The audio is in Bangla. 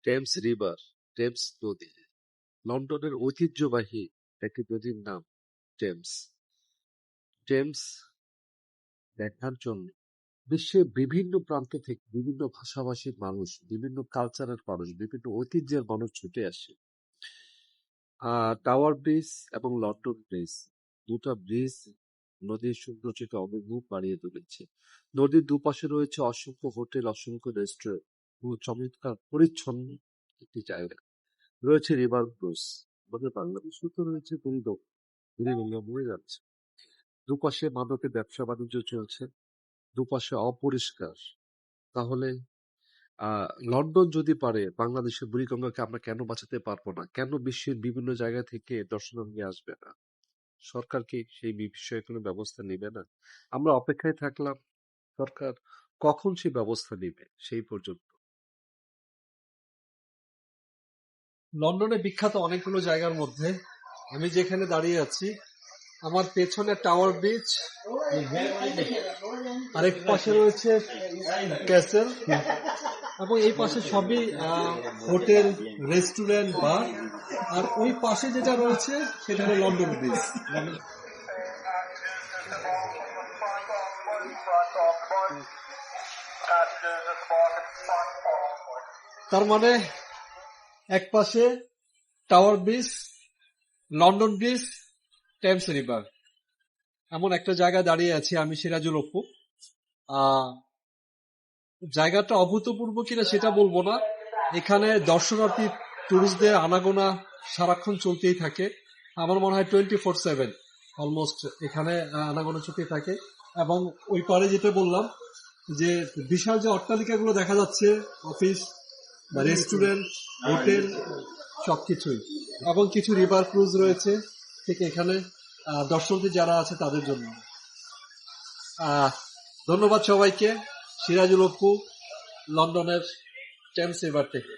টেমস রিভার, টেমস নদী, লন্ডনের ঐতিহ্যবাহী একটি নদীর নাম টেমস। টেমস দেখার জন্য বিশ্বের বিভিন্ন প্রান্ত থেকে বিভিন্ন ভাষাভাষীর মানুষ, বিভিন্ন কালচারের মানুষ, বিভিন্ন ঐতিহ্যের মানুষ ছুটে আসে। টাওয়ার ব্রিজ এবং লন্ডন ব্রিজ, দুটা ব্রিজ নদীর সৌন্দর্যকে অনেকগুণ বাড়িয়ে তুলেছে। নদীর দুপাশে রয়েছে অসংখ্য হোটেল, অসংখ্য রেস্টুরেন্ট, চমৎকার পরিচ্ছন্ন একটি জায়গা। রয়েছে রিভার ক্রুজ, আমাদের বাংলাদেশেও তো রয়েছে, মরে যাচ্ছে। দুপাশে মাদকের ব্যবসা বাণিজ্য চলছে, দুপাশে অপরিষ্কার। তাহলে লন্ডন যদি পারে, বাংলাদেশের বুড়িগঙ্গাকে আমরা কেন বাঁচাতে পারবো না? কেন বিশ্বের বিভিন্ন জায়গা থেকে দর্শনার্থী আসবে না? সরকার কি সেই বিষয়ে কোনো ব্যবস্থা নেবে না? আমরা অপেক্ষায় থাকলাম, সরকার কখন সেই ব্যবস্থা নেবে সেই পর্যন্ত। লন্ডনে বিখ্যাত অনেকগুলো জায়গার মধ্যে আমি যেখানে দাঁড়িয়ে আছি, আমার পেছনে টাওয়ার ব্রিজ, আরেক পাশে রয়েছে ক্যাসেল, এবং এই পাশে সবই হোটেল, রেস্টুরেন্ট, বার। আর ওই পাশে যেটা রয়েছে সেটা হলো লন্ডন ব্রিজ। তার মানে এক পাশে tower bridge, London bridge, Thames river, এমন একটা জায়গায় দাঁড়িয়ে আছি আমি, সিরাজুল অপু। জায়গাটা অভূতপূর্ব কিনা সেটা বলবো না, এখানে দর্শনার্থী টুরিস্টদের আনাগোনা সারাক্ষণ চলতেই থাকে। আমার মনে হয় 24/7 অলমোস্ট এখানে আনাগোনা চলতেই থাকে। এবং ওই পারে যেটা বললাম যে বিশাল যে অট্টালিকাগুলো দেখা যাচ্ছে, অফিস বা রেস্টুরেন্ট, হোটেল, সবকিছুই, এবং কিছু রিভার ক্রুজ রয়েছে ঠিক এখানে দর্শনার্থী যারা আছে তাদের জন্য। ধন্যবাদ সবাইকে। সিরাজুল অপু, লন্ডনের টেমস রিভার থেকে।